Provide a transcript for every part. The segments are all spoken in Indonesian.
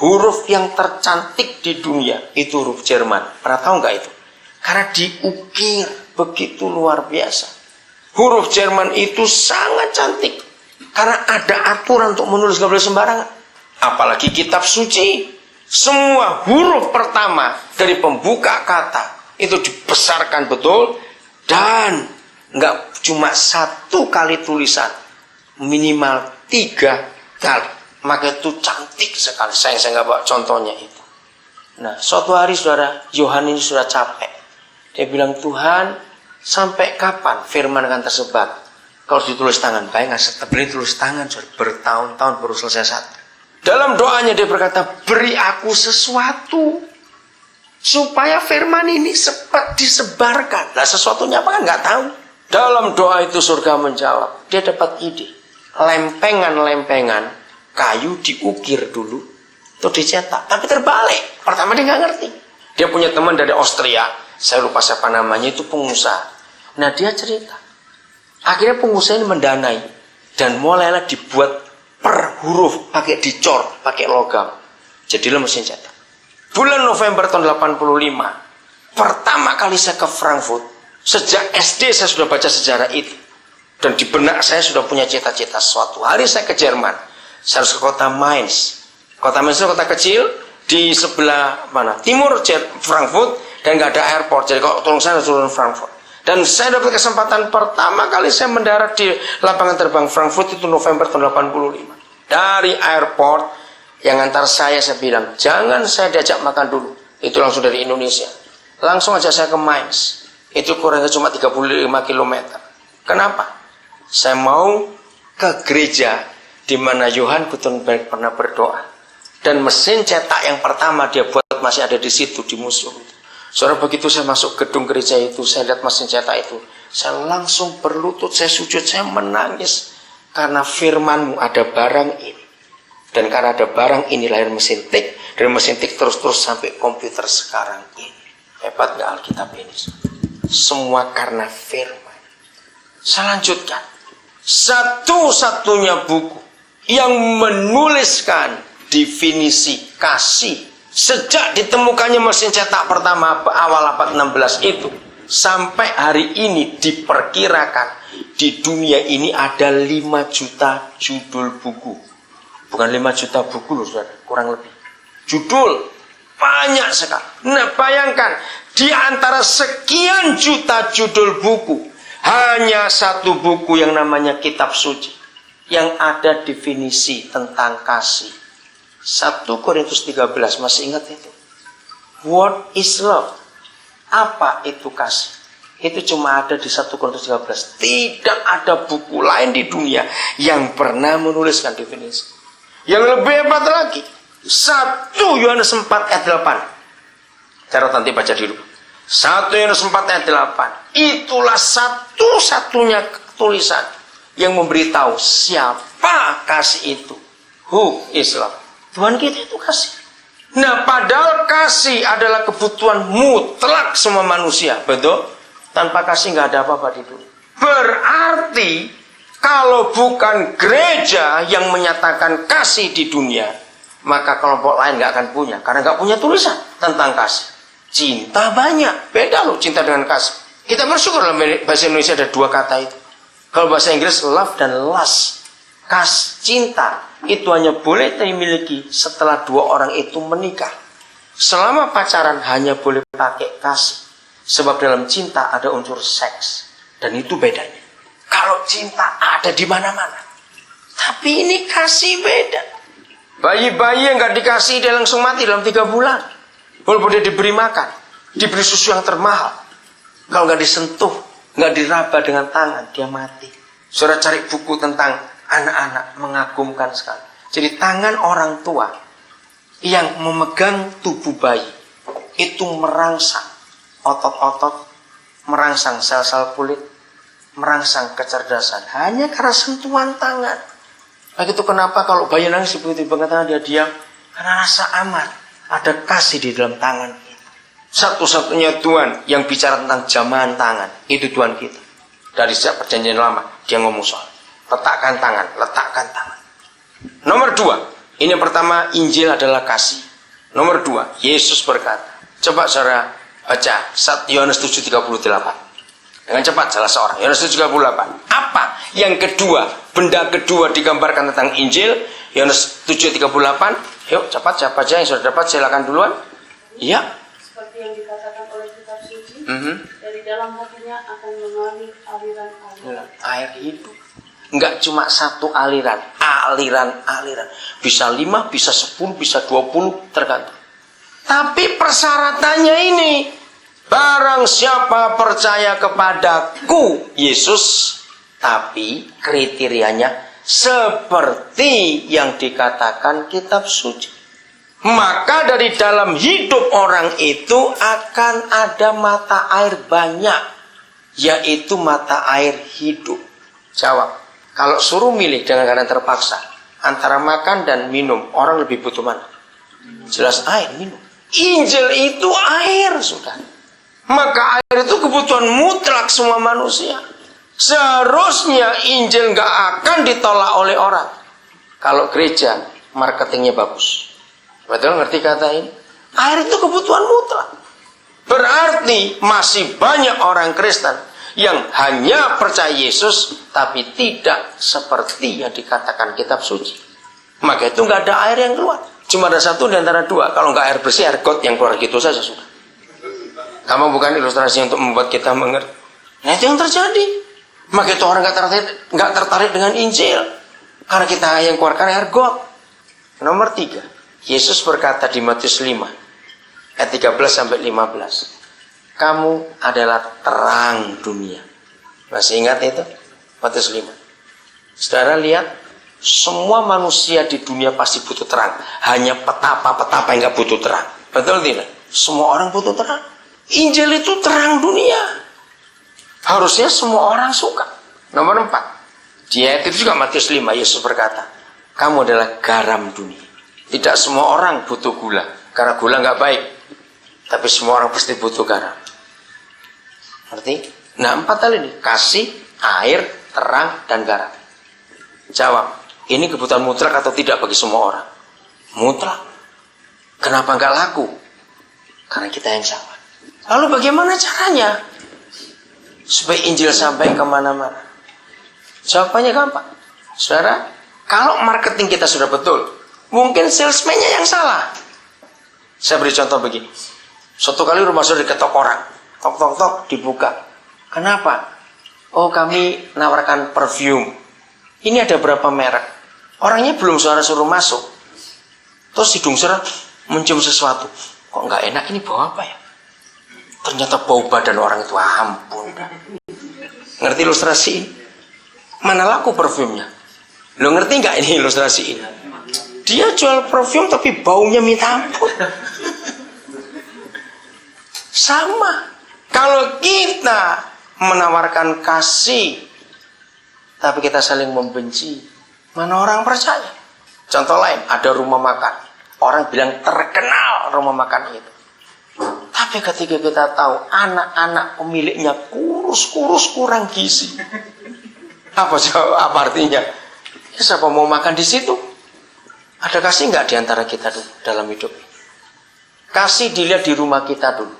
Huruf yang tercantik di dunia itu huruf Jerman. Pernah tahu nggak itu? Karena diukir begitu luar biasa. Huruf Jerman itu sangat cantik. Karena ada aturan untuk menulis, nggak boleh sembarangan. Apalagi kitab suci. Semua huruf pertama dari pembuka kata itu dibesarkan betul. Dan nggak cuma satu kali tulisan. Minimal 3 kali. Maka itu cantik sekali. Saya nggak bawa contohnya itu. Nah, suatu hari saudara, Yohanes ini sudah capek. Dia bilang, Tuhan, sampai kapan firman akan tersebar? Kalau ditulis tangan, baik nggak setebal tulis tangan, saudara, bertahun-tahun baru selesai satu. Dalam doanya dia berkata, beri aku sesuatu supaya firman ini cepat disebarkan. Nah, sesuatunya apa kan nggak tahu. Dalam doa itu surga menjawab. Dia dapat ide. Lempengan-lempengan kayu diukir dulu, terus dicetak. Tapi terbalik. Pertama dia nggak ngerti. Dia punya teman dari Austria, saya lupa siapa namanya, itu pengusaha. Nah dia cerita. Akhirnya pengusaha ini mendanai dan mulailah dibuat per huruf, pakai dicor, pakai logam. Jadilah mesin cetak. Bulan November tahun 85, pertama kali saya ke Frankfurt. Sejak SD saya sudah baca sejarah itu. Dan di benak saya sudah punya cita-cita suatu hari saya ke Jerman. Saya harus ke kota Mainz. Kota Mainz itu kota kecil di sebelah mana? Timur Frankfurt dan nggak ada airport. Jadi kalau tolong saya turun Frankfurt. Dan saya dapat kesempatan pertama kali saya mendarat di lapangan terbang Frankfurt itu November tahun 85. Dari airport yang antar saya bilang, jangan saya diajak makan dulu. Itu langsung dari Indonesia. Langsung ajak saya ke Mainz. Itu kurangnya cuma 35 km. Kenapa? Saya mau ke gereja di mana Johann Gutenberg pernah berdoa. Dan mesin cetak yang pertama dia buat masih ada di situ, di museum. Saudara, begitu saya masuk gedung gereja itu, saya lihat mesin cetak itu, saya langsung berlutut, saya sujud, saya menangis. Karena firman-Mu ada barang ini. Dan karena ada barang ini lahir mesin tik. Dari mesin tik terus-terus sampai komputer sekarang ini. Hebat gak Alkitab ini? Semua karena firman. Saya lanjutkan. Satu-satunya buku yang menuliskan definisi kasih sejak ditemukannya mesin cetak pertama awal abad 16 itu sampai hari ini diperkirakan di dunia ini ada 5 juta judul buku. Bukan 5 juta buku loh saudara, kurang lebih. Judul banyak sekali. Nah bayangkan di antara sekian juta judul buku hanya satu buku yang namanya kitab suci yang ada definisi tentang kasih. 1 Korintus 13, masih ingat itu? What is love? Apa itu kasih? Itu cuma ada di 1 Korintus 13. Tidak ada buku lain di dunia yang pernah menuliskan definisi. Yang lebih hebat lagi, 1 Yohanes 4 ayat 8. Cara nanti baca dulu. 1 Yohanes 4 ayat 8. Itulah satu-satunya tulisan yang memberitahu siapa kasih itu. Who is love? Tuhan kita itu kasih. Nah, padahal kasih adalah kebutuhan mutlak semua manusia, betul? Tanpa kasih nggak ada apa-apa di dunia. Berarti kalau bukan gereja yang menyatakan kasih di dunia, maka kelompok lain nggak akan punya, karena nggak punya tulisan tentang kasih. Cinta banyak, beda loh cinta dengan kasih. Kita bersyukur dalam bahasa Indonesia ada 2 kata itu. Kalau bahasa Inggris love dan lust. Cinta itu hanya boleh dimiliki setelah 2 orang itu menikah. Selama pacaran hanya boleh pakai kasih. Sebab dalam cinta ada unsur seks. Dan itu bedanya. Kalau cinta ada di mana-mana. Tapi ini kasih beda. Bayi-bayi yang gak dikasih dia langsung mati dalam 3 bulan. Walaupun dia diberi makan, diberi susu yang termahal. Kalau gak disentuh, gak diraba dengan tangan, dia mati. Saudara cari buku tentang anak-anak, mengagumkan sekali. Jadi tangan orang tua yang memegang tubuh bayi itu merangsang otot-otot, merangsang sel-sel kulit, merangsang kecerdasan hanya karena sentuhan tangan. Begitu kenapa kalau bayi nangis tiba-tiba tangan dia diam? Karena rasa aman, ada kasih di dalam tangan kita. Satu-satunya Tuhan yang bicara tentang jamahan tangan itu Tuhan kita. Dari sejak perjanjian lama dia ngomong soal letakkan tangan, letakkan tangan. Nomor 2, Ini yang pertama, Injil adalah kasih. Nomor 2, Yesus berkata. Coba saudara baca 1 Yohanes 7:38. Dengan cepat salah seorang. Yohanes 7:38. Apa yang kedua, benda kedua digambarkan tentang Injil? Yohanes 7:38. Yuk cepat, siapa aja yang sudah dapat silakan duluan. Iya. Seperti yang dikatakan oleh kitab suci, dari dalam hatinya akan mengalir aliran-aliran air hidup. Enggak cuma satu aliran, aliran-aliran. Bisa 5, bisa 10, bisa 20, tergantung. Tapi persyaratannya ini, barang siapa percaya kepadaku, Yesus, tapi kriterianya seperti yang dikatakan kitab suci. Maka dari dalam hidup orang itu akan ada mata air banyak, yaitu mata air hidup. Jawab, kalau suruh milih dengan keadaan terpaksa antara makan dan minum, orang lebih butuh mana? Jelas air, minum. Injil itu air, sudah. Maka air itu kebutuhan mutlak semua manusia. Seharusnya Injil nggak akan ditolak oleh orang. Kalau gereja marketingnya bagus. Betul, ngerti kata ini? Air itu kebutuhan mutlak. Berarti masih banyak orang Kristen yang hanya percaya Yesus, tapi tidak seperti yang dikatakan kitab suci. Maka itu nggak ada air yang keluar. Cuma ada satu di antara dua. Kalau nggak air bersih, air got yang keluar gitu saja sudah. Kamu bukan ilustrasi untuk membuat kita mengerti. Nah itu yang terjadi. Maka itu orang nggak tertarik dengan Injil, karena kita yang keluarkan air got. Nomor 3, Yesus berkata di Matius 5 ayat 13-15, kamu adalah terang dunia. Masih ingat itu? Matius 5. Saudara lihat, semua manusia di dunia pasti butuh terang. Hanya petapa-petapa yang nggak butuh terang. Betul tidak? Semua orang butuh terang. Injil itu terang dunia. Harusnya semua orang suka. Nomor 4. Di ayat itu juga Matius 5, Yesus berkata, kamu adalah garam dunia. Tidak semua orang butuh gula, karena gula nggak baik. Tapi semua orang pasti butuh garam. Ngerti? Nah 4 hal ini, kasih, air, terang, dan garam. Jawab, ini kebutuhan mutlak atau tidak bagi semua orang? Mutlak. Kenapa nggak laku? Karena kita yang salah. Lalu bagaimana caranya supaya Injil sampai kemana-mana? Jawabannya gampang. Saudara, kalau marketing kita sudah betul, mungkin salesman-nya yang salah. Saya beri contoh begini. Suatu kali rumah saudara diketok orang. Tok-tok-tok, dibuka. Kenapa? Oh, kami nawarkan perfume. Ini ada berapa merek. Orangnya belum saudara suruh masuk. Terus hidung saudara mencium sesuatu. Kok nggak enak, ini bau apa ya? Ternyata bau badan orang itu, ampun. Ngerti ilustrasi ini? Mana laku perfumnya? Lo ngerti nggak ini ilustrasi ini? Dia jual parfum tapi baunya minta ampun. Sama. Kalau kita menawarkan kasih, tapi kita saling membenci, mana orang percaya? Contoh lain, ada rumah makan. Orang bilang terkenal rumah makan itu. Tapi ketika kita tahu anak-anak pemiliknya kurus-kurus kurang gizi. Apa artinya? Ya, siapa mau makan di situ? Ada kasih nggak di antara kita dulu dalam hidup? Kasih dilihat di rumah kita dulu.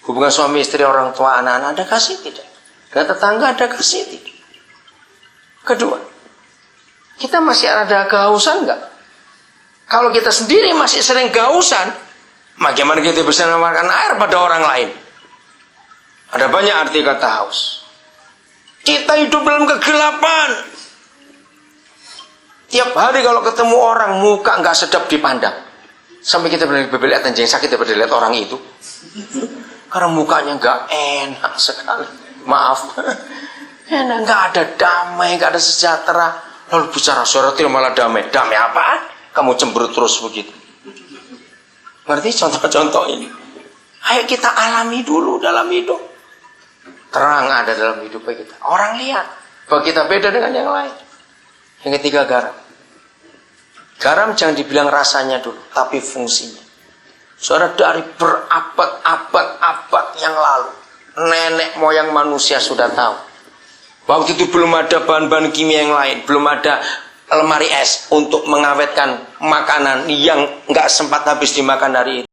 Hubungan suami istri, orang tua, anak-anak, ada kasih tidak? Dan tetangga ada kasih tidak? Kedua, kita masih ada kehausan nggak? Kalau kita sendiri masih sering kehausan, bagaimana kita bisa menawarkan air pada orang lain? Ada banyak arti kata haus. Kita hidup dalam kegelapan. Tiap hari kalau ketemu orang, muka nggak sedap dipandang. Sampai kita berbeli anjing sakit daripada lihat orang itu. Karena mukanya nggak enak sekali. Maaf. Enak, nggak ada damai, nggak ada sejahtera. Lalu bicara suara tidak malah damai. Damai apaan? Kamu cemberut terus begitu. Ngerti contoh-contoh ini? Ayo kita alami dulu dalam hidup. Terang ada dalam hidup kita. Orang lihat bahwa kita beda dengan yang lain. Yang ketiga, garam. Garam jangan dibilang rasanya dulu, tapi fungsinya. Saudara, dari berabad-abad yang lalu, nenek moyang manusia sudah tahu. Waktu itu belum ada bahan-bahan kimia yang lain, belum ada lemari es untuk mengawetkan makanan yang nggak sempat habis dimakan hari itu.